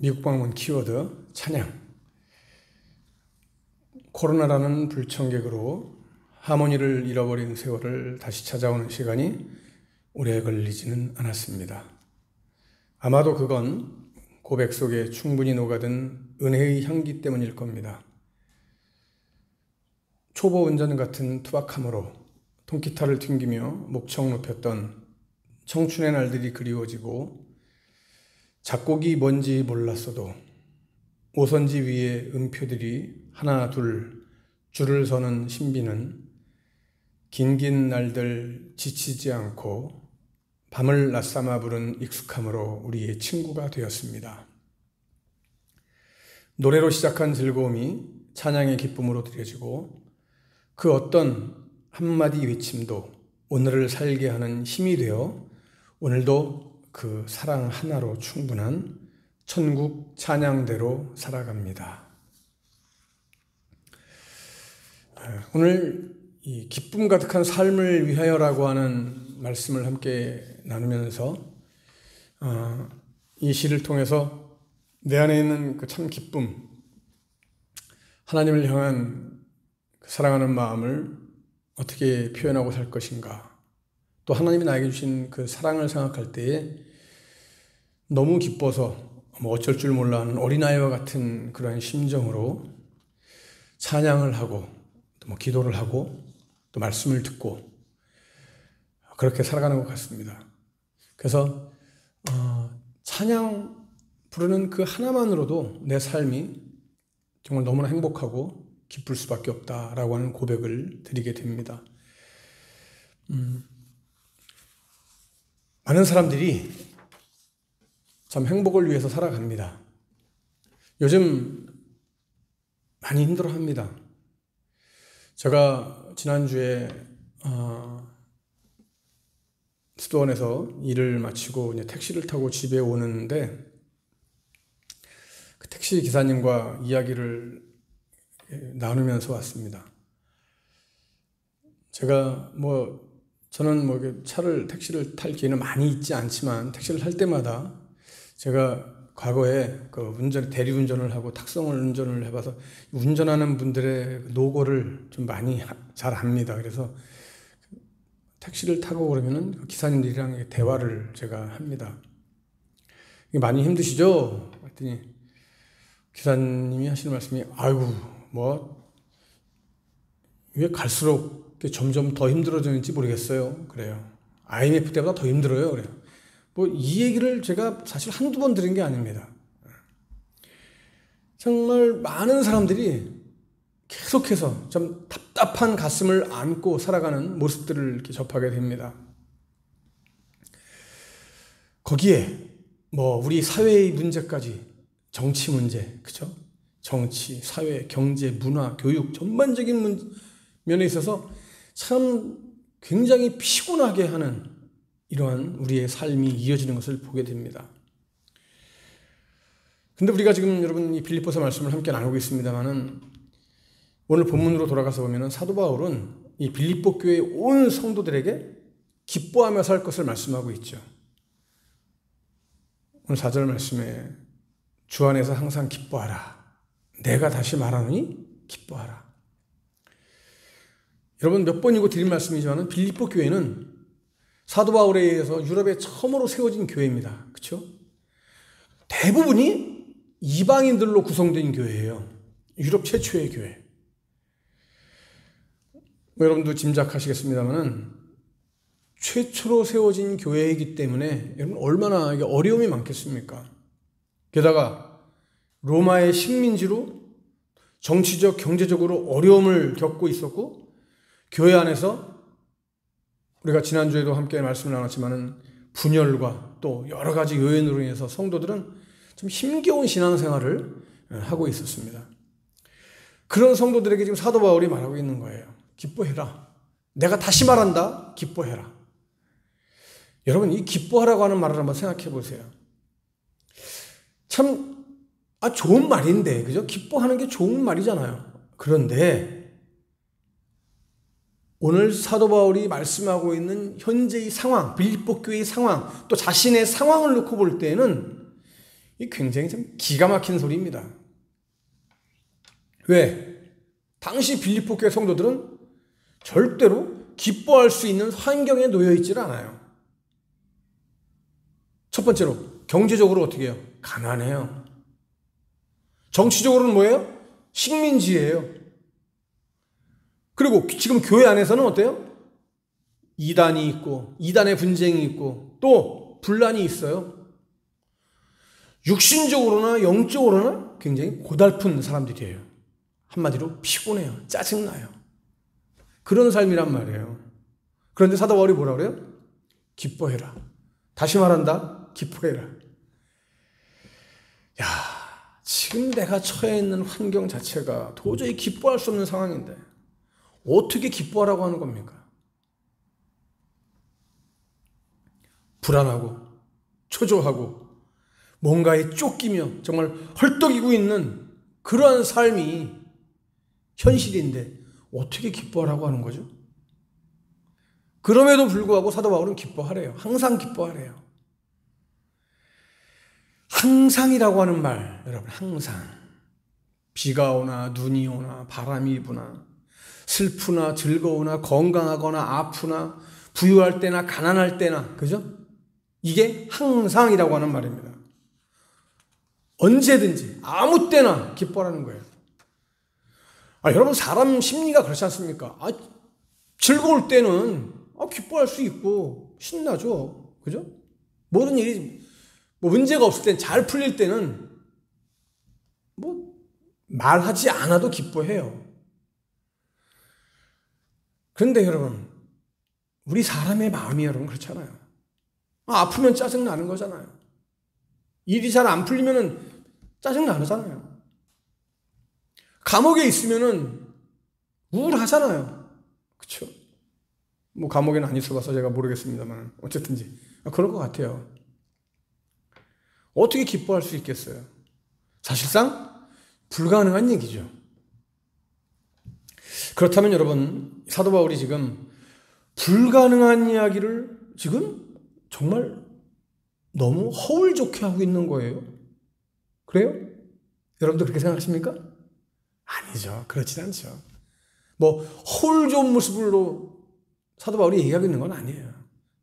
미국 방문 키워드 찬양. 코로나라는 불청객으로 하모니를 잃어버린 세월을 다시 찾아오는 시간이 오래 걸리지는 않았습니다. 아마도 그건 고백 속에 충분히 녹아든 은혜의 향기 때문일 겁니다. 초보 운전 같은 투박함으로 통기타를 튕기며 목청 높였던 청춘의 날들이 그리워지고, 작곡이 뭔지 몰랐어도 오선지 위에 음표들이 하나 둘 줄을 서는 신비는 긴긴 날들 지치지 않고 밤을 낮삼아 부른 익숙함으로 우리의 친구가 되었습니다. 노래로 시작한 즐거움이 찬양의 기쁨으로 드려지고, 그 어떤 한마디 외침도 오늘을 살게 하는 힘이 되어 오늘도 그 사랑 하나로 충분한 천국 찬양대로 살아갑니다. 오늘 이 기쁨 가득한 삶을 위하여라고 하는 말씀을 함께 나누면서 이 시를 통해서 내 안에 있는 그 참 기쁨, 하나님을 향한 그 사랑하는 마음을 어떻게 표현하고 살 것인가, 또 하나님이 나에게 주신 그 사랑을 생각할 때에 너무 기뻐서 어쩔 줄 몰라 하는 어린아이와 같은 그러한 심정으로 찬양을 하고 또 기도를 하고 또 말씀을 듣고 그렇게 살아가는 것 같습니다. 그래서 찬양 부르는 그 하나만으로도 내 삶이 정말 너무나 행복하고 기쁠 수밖에 없다라고 하는 고백을 드리게 됩니다. 많은 사람들이 참 행복을 위해서 살아갑니다. 요즘 많이 힘들어합니다. 제가 지난주에 수도원에서 일을 마치고 이제 택시를 타고 집에 오는데, 그 택시 기사님과 이야기를 나누면서 왔습니다. 제가 저는 택시를 탈 기회는 많이 있지 않지만 택시를 탈 때마다 제가 과거에 대리운전을 하고 탁송을 운전을 해봐서 운전하는 분들의 노고를 좀 많이 잘 압니다. 그래서 택시를 타고 그러면은 기사님들이랑 대화를 제가 합니다. 많이 힘드시죠? 그랬더니 기사님이 하시는 말씀이, 왜 갈수록 점점 더 힘들어지는지 모르겠어요. 그래요. IMF 때보다 더 힘들어요. 그래요. 이 얘기를 제가 사실 한두 번 들은 게 아닙니다. 정말 많은 사람들이 계속해서 좀 답답한 가슴을 안고 살아가는 모습들을 이렇게 접하게 됩니다. 거기에 우리 사회의 문제까지, 정치 문제, 그죠? 정치, 사회, 경제, 문화, 교육 전반적인 면에 있어서 참 굉장히 피곤하게 하는 이러한 우리의 삶이 이어지는 것을 보게 됩니다. 근데 우리가 지금 여러분 이 빌립보서 말씀을 함께 나누고 있습니다만은, 오늘 본문으로 돌아가서 보면은 사도 바울은 이 빌립보 교회의 온 성도들에게 기뻐하며 살 것을 말씀하고 있죠. 오늘 4절 말씀에 주 안에서 항상 기뻐하라. 내가 다시 말하노니 기뻐하라. 여러분 몇 번이고 드린 말씀이지만 빌립보 교회는 사도 바울에 의해서 유럽에 처음으로 세워진 교회입니다. 그렇죠? 대부분이 이방인들로 구성된 교회예요. 유럽 최초의 교회. 여러분도 짐작하시겠습니다만은 최초로 세워진 교회이기 때문에 여러분 얼마나 이게 어려움이 많겠습니까? 게다가 로마의 식민지로 정치적, 경제적으로 어려움을 겪고 있었고, 교회 안에서 우리가 지난주에도 함께 말씀을 나눴지만은 분열과 또 여러 가지 요인으로 인해서 성도들은 좀 힘겨운 신앙생활을 하고 있었습니다. 그런 성도들에게 지금 사도 바울이 말하고 있는 거예요. 기뻐해라. 내가 다시 말한다. 기뻐해라. 여러분 이 기뻐하라고 하는 말을 한번 생각해 보세요. 참 좋은 말인데, 그죠? 기뻐하는 게 좋은 말이잖아요. 그런데 오늘 사도 바울이 말씀하고 있는 현재의 상황, 빌립보 교회의 상황, 또 자신의 상황을 놓고 볼 때는 이 굉장히 참 기가 막힌 소리입니다. 왜? 당시 빌립보 교회 성도들은 절대로 기뻐할 수 있는 환경에 놓여 있질 않아요. 첫 번째로 경제적으로 어떻게 해요? 가난해요. 정치적으로는 뭐예요? 식민지예요. 그리고 지금 교회 안에서는 어때요? 이단이 있고 이단의 분쟁이 있고 또 분란이 있어요. 육신적으로나 영적으로나 굉장히 고달픈 사람들이에요. 한마디로 피곤해요. 짜증나요. 그런 삶이란 말이에요. 그런데 사도 바울이 뭐라 그래요? 기뻐해라. 다시 말한다. 기뻐해라. 야, 지금 내가 처해 있는 환경 자체가 도저히 기뻐할 수 없는 상황인데 어떻게 기뻐하라고 하는 겁니까? 불안하고 초조하고 뭔가에 쫓기며 정말 헐떡이고 있는 그러한 삶이 현실인데 어떻게 기뻐하라고 하는 거죠? 그럼에도 불구하고 사도 바울은 기뻐하래요. 항상 기뻐하래요. 항상이라고 하는 말, 여러분, 항상. 비가 오나 눈이 오나 바람이 부나 슬프나 즐거우나 건강하거나 아프나 부유할 때나 가난할 때나, 그죠? 이게 항상이라고 하는 말입니다. 언제든지 아무 때나 기뻐하라는 거예요. 여러분, 사람 심리가 그렇지 않습니까? 즐거울 때는 기뻐할 수 있고 신나죠. 그죠? 모든 일이 문제가 없을 땐, 잘 풀릴 때는 말하지 않아도 기뻐해요. 그런데 여러분, 우리 사람의 마음이 여러분 그렇잖아요. 아프면 짜증나는 거잖아요. 일이 잘 안 풀리면 짜증나잖아요. 감옥에 있으면은 우울하잖아요. 그렇죠? 감옥에는 안 있어봐서 제가 모르겠습니다만 어쨌든지 그럴 것 같아요. 어떻게 기뻐할 수 있겠어요? 사실상 불가능한 얘기죠. 그렇다면 여러분, 사도 바울이 지금 불가능한 이야기를 지금 정말 너무 허울 좋게 하고 있는 거예요. 그래요? 여러분도 그렇게 생각하십니까? 아니죠. 그렇진 않죠. 허울 좋은 모습으로 사도 바울이 얘기하고 있는 건 아니에요.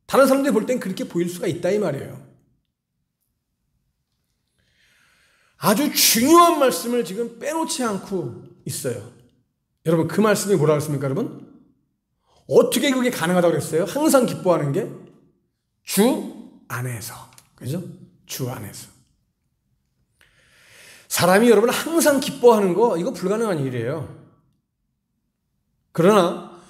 다른 사람들이 볼 땐 그렇게 보일 수가 있다 이 말이에요. 아주 중요한 말씀을 지금 빼놓지 않고 있어요. 여러분, 그 말씀이 뭐라고 했습니까, 여러분? 어떻게 그게 가능하다고 그랬어요? 항상 기뻐하는 게 주 안에서. 그죠? 주 안에서. 사람이 여러분 항상 기뻐하는 거, 이거 불가능한 일이에요. 그러나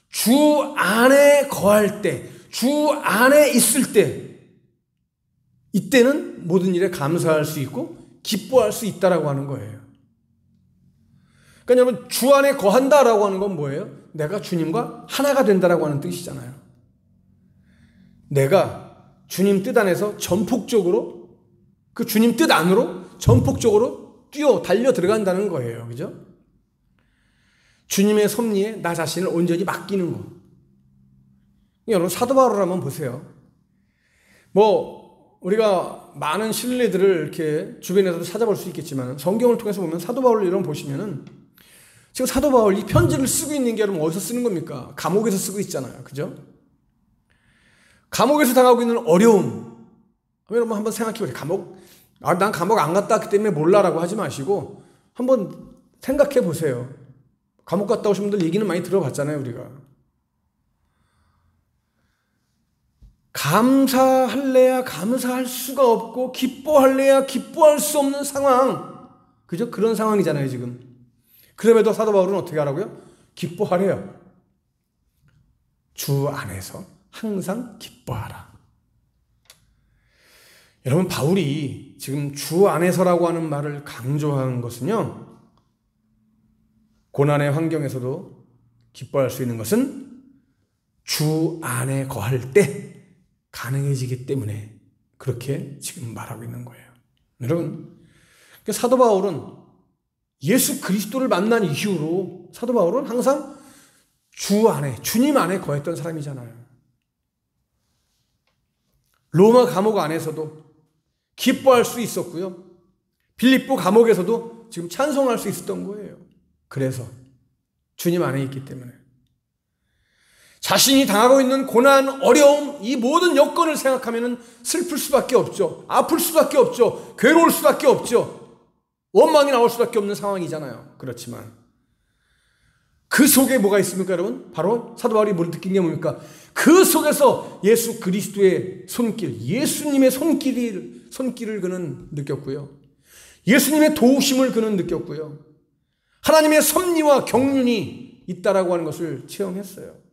주 안에 거할 때, 주 안에 있을 때, 이때는 모든 일에 감사할 수 있고 기뻐할 수 있다라고 하는 거예요. 그러니까 여러분, 주 안에 거한다라고 하는 건 뭐예요? 내가 주님과 하나가 된다라고 하는 뜻이잖아요. 내가 주님 뜻 안에서 전폭적으로, 그 주님 뜻 안으로 전폭적으로 달려 들어간다는 거예요. 그죠? 주님의 섭리에 나 자신을 온전히 맡기는 거. 여러분, 사도 바울을 한번 보세요. 우리가 많은 신뢰들을 이렇게 주변에서도 찾아볼 수 있겠지만 성경을 통해서 보면 사도 바울을 이런 보시면은 지금 사도 바울 이 편지를 쓰고 있는 게 여러분 어디서 쓰는 겁니까? 감옥에서 쓰고 있잖아요. 그죠? 감옥에서 당하고 있는 어려움. 여러분 한번 생각해 보세요. 난 감옥 안 갔다 왔기 때문에 몰라라고 하지 마시고 한번 생각해 보세요. 감옥 갔다 오신 분들 얘기는 많이 들어봤잖아요, 우리가. 감사할래야 감사할 수가 없고 기뻐할래야 기뻐할 수 없는 상황. 그죠? 그런 상황이잖아요, 지금. 그럼에도 사도 바울은 어떻게 하라고요? 기뻐하래요. 주 안에서 항상 기뻐하라. 여러분, 바울이 지금 주 안에서라고 하는 말을 강조한 것은요, 고난의 환경에서도 기뻐할 수 있는 것은 주 안에 거할 때 가능해지기 때문에 그렇게 지금 말하고 있는 거예요. 여러분, 사도 바울은 예수 그리스도를 만난 이후로 사도 바울은 항상 주 안에, 주님 안에 거했던 사람이잖아요. 로마 감옥 안에서도 기뻐할 수 있었고요. 빌립보 감옥에서도 지금 찬송할 수 있었던 거예요. 그래서 주님 안에 있기 때문에. 자신이 당하고 있는 고난, 어려움, 이 모든 여건을 생각하면 슬플 수밖에 없죠. 아플 수밖에 없죠. 괴로울 수밖에 없죠. 원망이 나올 수밖에 없는 상황이잖아요. 그렇지만 그 속에 뭐가 있습니까, 여러분? 바로 사도 바울이 뭘 느낀 게 뭡니까? 그 속에서 예수 그리스도의 손길, 예수님의 손길을 그는 느꼈고요. 예수님의 도우심을 그는 느꼈고요. 하나님의 섭리와 경륜이 있다라고 하는 것을 체험했어요.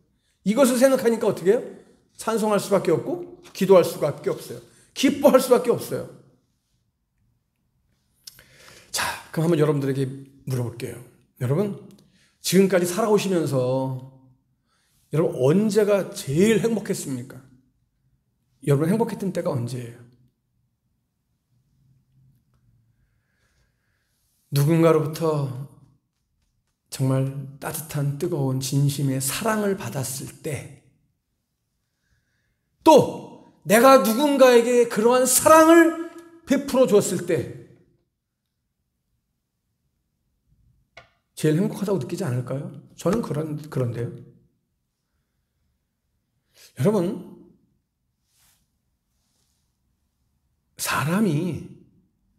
이것을 생각하니까 어떻게 해요? 찬송할 수밖에 없고 기도할 수밖에 없어요. 기뻐할 수밖에 없어요. 자, 그럼 한번 여러분들에게 물어볼게요. 여러분, 지금까지 살아오시면서 여러분 언제가 제일 행복했습니까? 여러분 행복했던 때가 언제예요? 누군가로부터 정말 따뜻한 뜨거운 진심의 사랑을 받았을 때, 또 내가 누군가에게 그러한 사랑을 베풀어 줬을 때 제일 행복하다고 느끼지 않을까요? 저는 그런데요. 여러분, 사람이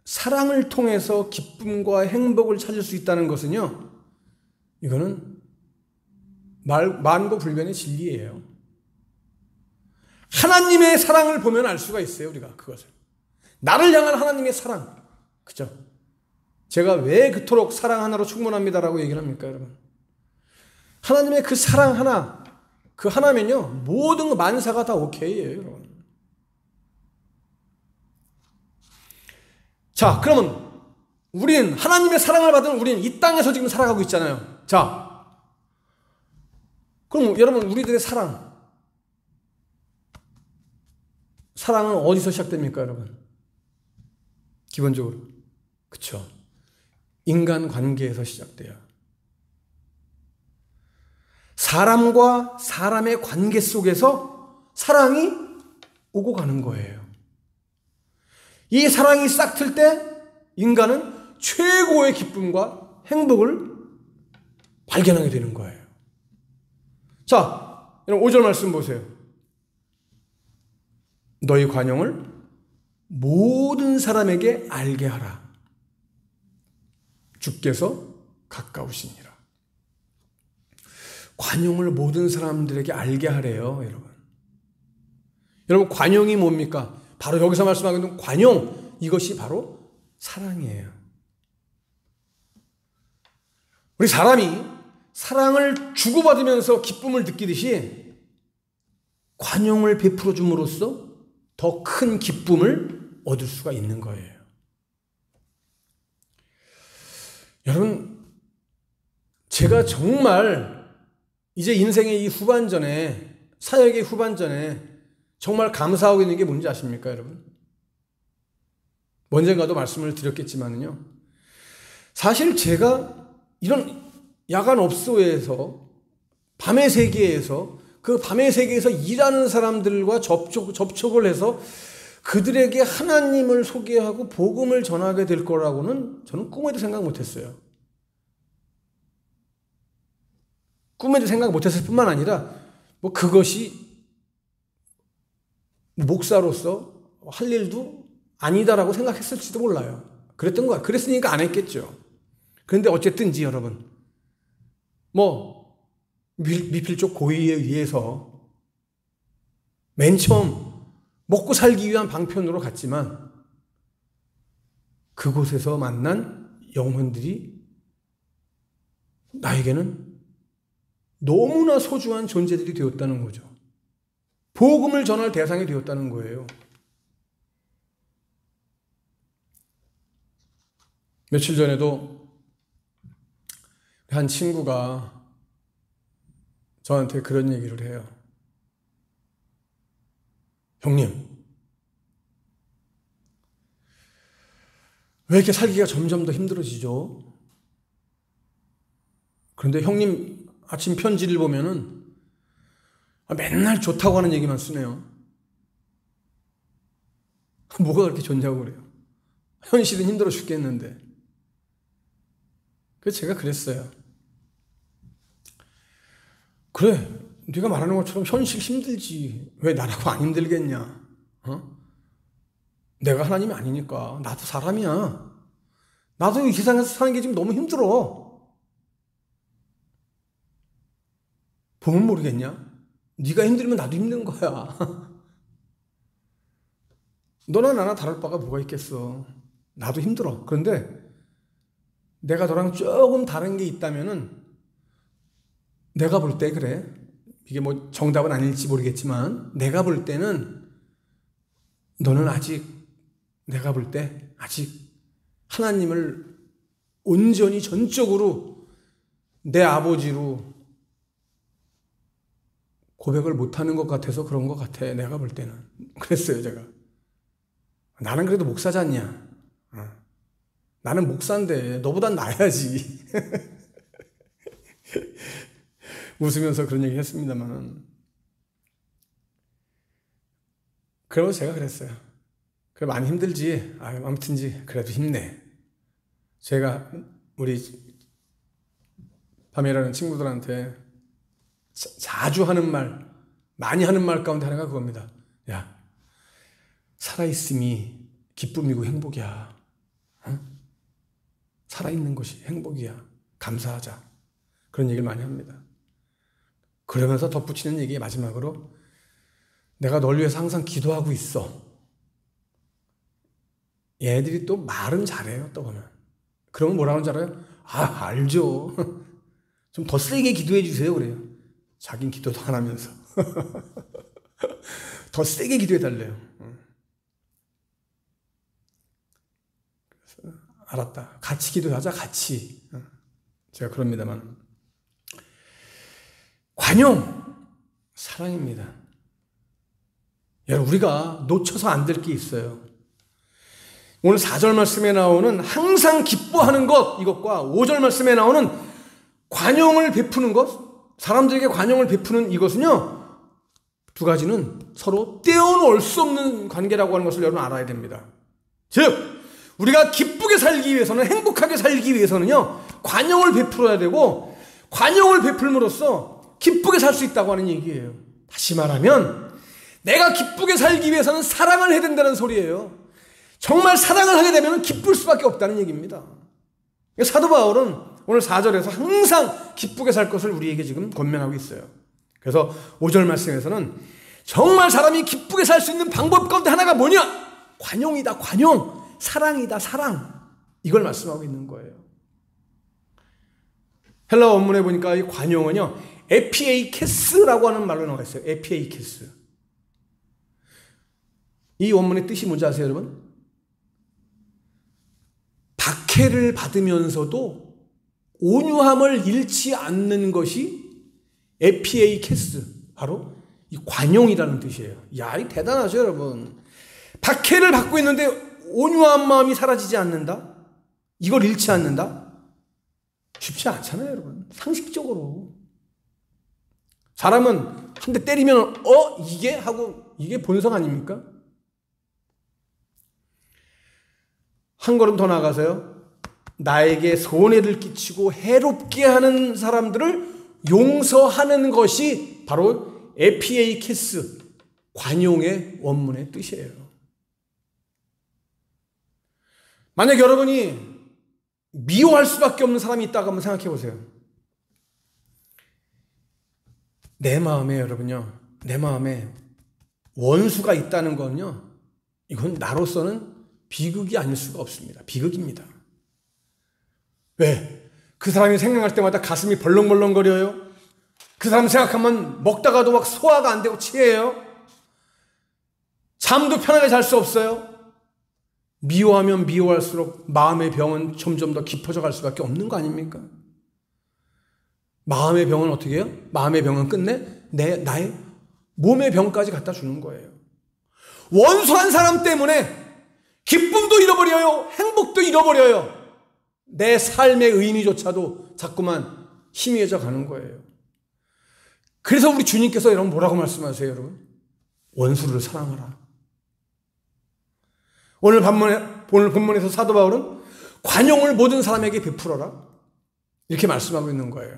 사랑을 통해서 기쁨과 행복을 찾을 수 있다는 것은요, 이거는 만고불변의 진리예요. 하나님의 사랑을 보면 알 수가 있어요, 우리가 그것을. 나를 향한 하나님의 사랑. 그죠? 제가 왜 그토록 사랑 하나로 충분합니다라고 얘기를 합니까, 여러분? 하나님의 그 사랑 하나, 그 하나면요, 모든 만사가 다 오케이예요, 여러분. 자, 그러면 우리는 하나님의 사랑을 받은 우리는 이 땅에서 지금 살아가고 있잖아요. 자, 그럼 여러분, 우리들의 사랑은 어디서 시작됩니까, 여러분? 기본적으로. 그쵸. 인간관계에서 시작돼요. 사람과 사람의 관계 속에서 사랑이 오고 가는 거예요. 이 사랑이 싹 틀 때 인간은 최고의 기쁨과 행복을 발견하게 되는 거예요. 자, 여러분 5절 말씀 보세요. 너희 관용을 모든 사람에게 알게 하라. 주께서 가까우시니라. 관용을 모든 사람들에게 알게 하래요, 여러분. 여러분, 관용이 뭡니까? 바로 여기서 말씀하고 있는 관용, 이것이 바로 사랑이에요. 우리 사람이 사랑을 주고받으면서 기쁨을 느끼듯이 관용을 베풀어 줌으로써 더 큰 기쁨을 얻을 수가 있는 거예요. 여러분, 제가 정말 이제 인생의 이 후반전에, 사역의 후반전에 정말 감사하고 있는 게 뭔지 아십니까, 여러분? 언젠가도 말씀을 드렸겠지만요. 사실 제가 이런 야간업소에서, 밤의 세계에서, 그 밤의 세계에서 일하는 사람들과 접촉을 해서 그들에게 하나님을 소개하고 복음을 전하게 될 거라고는 저는 꿈에도 생각 못했어요. 꿈에도 생각 못했을 뿐만 아니라 그것이 목사로서 할 일도 아니다라고 생각했을지도 몰라요. 그랬던 거야. 그랬으니까 안 했겠죠. 그런데 어쨌든지 여러분, 미필적 고의에 의해서 맨 처음 먹고 살기 위한 방편으로 갔지만 그곳에서 만난 영혼들이 나에게는 너무나 소중한 존재들이 되었다는 거죠. 복음을 전할 대상이 되었다는 거예요. 며칠 전에도 한 친구가 저한테 그런 얘기를 해요. 형님, 왜 이렇게 살기가 점점 더 힘들어지죠? 그런데 형님 아침 편지를 보면은 맨날 좋다고 하는 얘기만 쓰네요. 뭐가 그렇게 좋냐고 그래요. 현실은 힘들어 죽겠는데. 그래서 제가 그랬어요. 그래, 네가 말하는 것처럼 현실 힘들지. 왜 나라고 안 힘들겠냐? 내가 하나님이 아니니까. 나도 사람이야. 나도 이 세상에서 사는 게 지금 너무 힘들어. 보면 모르겠냐? 네가 힘들면 나도 힘든 거야. 너나 나나 다를 바가 뭐가 있겠어. 나도 힘들어. 그런데 내가 너랑 조금 다른 게 있다면은 내가 볼 때 그래. 이게 뭐 정답은 아닐지 모르겠지만 내가 볼 때는 너는 아직 내가 볼 때 아직 하나님을 온전히 전적으로 내 아버지로 고백을 못하는 것 같아서 그런 것 같아. 내가 볼 때는. 그랬어요, 제가. 나는 그래도 목사지 않냐. 나는 목사인데 너보단 나아야지. 웃으면서 그런 얘기 했습니다만. 그러면서 제가 그랬어요. 그래, 많이 힘들지. 아무튼지 그래도 힘내. 제가 우리 밤이라는 친구들한테 자주 하는 말, 많이 하는 말 가운데 하나가 그겁니다. 야, 살아있음이 기쁨이고 행복이야. 살아있는 것이 행복이야. 감사하자. 그런 얘기를 많이 합니다. 그러면서 덧붙이는 얘기 마지막으로 내가 널 위해서 항상 기도하고 있어. 얘들이 또 말은 잘해요. 또 보면. 그러면 뭐라고 하는지 알아요? 알죠. 좀 더 세게 기도해 주세요. 그래요. 자긴 기도도 안 하면서. 더 세게 기도해 달래요. 그래서 알았다. 같이 기도하자. 같이. 제가 그럽니다만. 관용, 사랑입니다. 여러분, 우리가 놓쳐서 안 될 게 있어요. 오늘 4절 말씀에 나오는 항상 기뻐하는 것, 이것과 5절 말씀에 나오는 관용을 베푸는 것, 사람들에게 관용을 베푸는 이것은요, 두 가지는 서로 떼어놓을 수 없는 관계라고 하는 것을 여러분 알아야 됩니다. 즉, 우리가 기쁘게 살기 위해서는, 행복하게 살기 위해서는요, 관용을 베풀어야 되고, 관용을 베풀므로써 기쁘게 살 수 있다고 하는 얘기예요. 다시 말하면 내가 기쁘게 살기 위해서는 사랑을 해야 된다는 소리예요. 정말 사랑을 하게 되면 기쁠 수밖에 없다는 얘기입니다. 사도 바울은 오늘 4절에서 항상 기쁘게 살 것을 우리에게 지금 권면하고 있어요. 그래서 5절 말씀에서는 정말 사람이 기쁘게 살 수 있는 방법 가운데 하나가 뭐냐? 관용이다, 관용. 사랑이다, 사랑. 이걸 말씀하고 있는 거예요. 헬라어 원문에 보니까 이 관용은요, 에피에이케스라고 하는 말로 나와 있어요. 에피에이케스. 이 원문의 뜻이 뭔지 아세요, 여러분? 박해를 받으면서도 온유함을 잃지 않는 것이 에피에이케스, 바로 이 관용이라는 뜻이에요. 야, 이 대단하죠, 여러분. 박해를 받고 있는데 온유한 마음이 사라지지 않는다? 이걸 잃지 않는다? 쉽지 않잖아요, 여러분. 상식적으로. 사람은 한 대 때리면 이게? 하고 이게 본성 아닙니까? 한 걸음 더 나가서요. 나에게 손해를 끼치고 해롭게 하는 사람들을 용서하는 것이 바로 에피에이케스, 관용의 원문의 뜻이에요. 만약 여러분이 미워할 수밖에 없는 사람이 있다고 한번 생각해 보세요. 내 마음에 여러분요, 내 마음에 원수가 있다는 건요, 이건 나로서는 비극이 아닐 수가 없습니다. 비극입니다. 왜? 그 사람이 생각할 때마다 가슴이 벌렁벌렁거려요. 그 사람 생각하면 먹다가도 막 소화가 안 되고 체해요. 잠도 편하게 잘 수 없어요. 미워하면 미워할수록 마음의 병은 점점 더 깊어져 갈 수밖에 없는 거 아닙니까? 마음의 병은 어떻게 해요? 마음의 병은 끝내 나의 몸의 병까지 갖다 주는 거예요. 원수한 사람 때문에 기쁨도 잃어버려요. 행복도 잃어버려요. 내 삶의 의미조차도 자꾸만 희미해져 가는 거예요. 그래서 우리 주님께서 여러분 뭐라고 말씀하세요, 여러분? 원수를 사랑하라. 오늘 본문에서 사도 바울은 관용을 모든 사람에게 베풀어라, 이렇게 말씀하고 있는 거예요.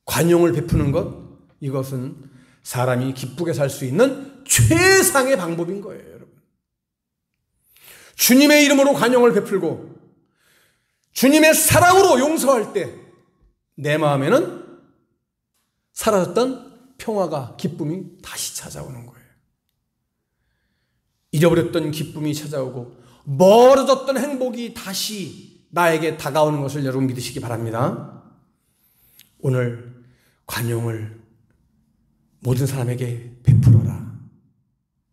관용을 베푸는 것, 이것은 사람이 기쁘게 살 수 있는 최상의 방법인 거예요, 여러분. 주님의 이름으로 관용을 베풀고 주님의 사랑으로 용서할 때 내 마음에는 사라졌던 평화가, 기쁨이 다시 찾아오는 거예요. 잃어버렸던 기쁨이 찾아오고 멀어졌던 행복이 다시 나에게 다가오는 것을 여러분 믿으시기 바랍니다. 오늘 관용을 모든 사람에게 베풀어라,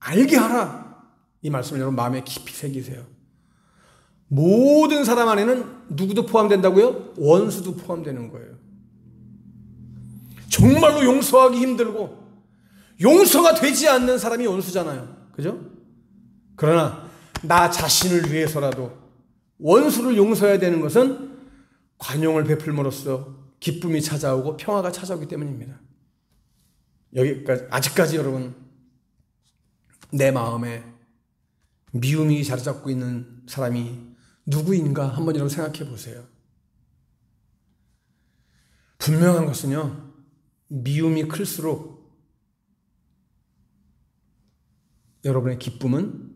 알게 하라, 이 말씀을 여러분 마음에 깊이 새기세요. 모든 사람 안에는 누구도 포함된다고요? 원수도 포함되는 거예요. 정말로 용서하기 힘들고 용서가 되지 않는 사람이 원수잖아요. 그죠? 그러나 나 자신을 위해서라도 원수를 용서해야 되는 것은 관용을 베풀므로써 기쁨이 찾아오고 평화가 찾아오기 때문입니다. 여기까지, 아직까지 여러분 내 마음에 미움이 자리 잡고 있는 사람이 누구인가 한번 여러분 생각해 보세요. 분명한 것은요, 미움이 클수록 여러분의 기쁨은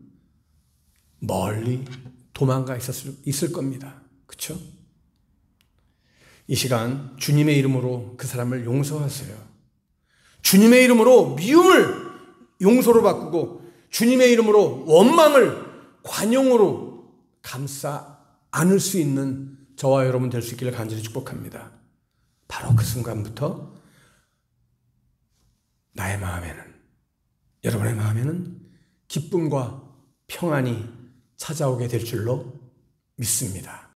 멀리 도망가 있을 겁니다. 그렇죠? 이 시간 주님의 이름으로 그 사람을 용서하세요. 주님의 이름으로 미움을 용서로 바꾸고 주님의 이름으로 원망을 관용으로 감싸 안을 수 있는 저와 여러분 될 수 있기를 간절히 축복합니다. 바로 그 순간부터 나의 마음에는, 여러분의 마음에는 기쁨과 평안이 찾아오게 될 줄로 믿습니다.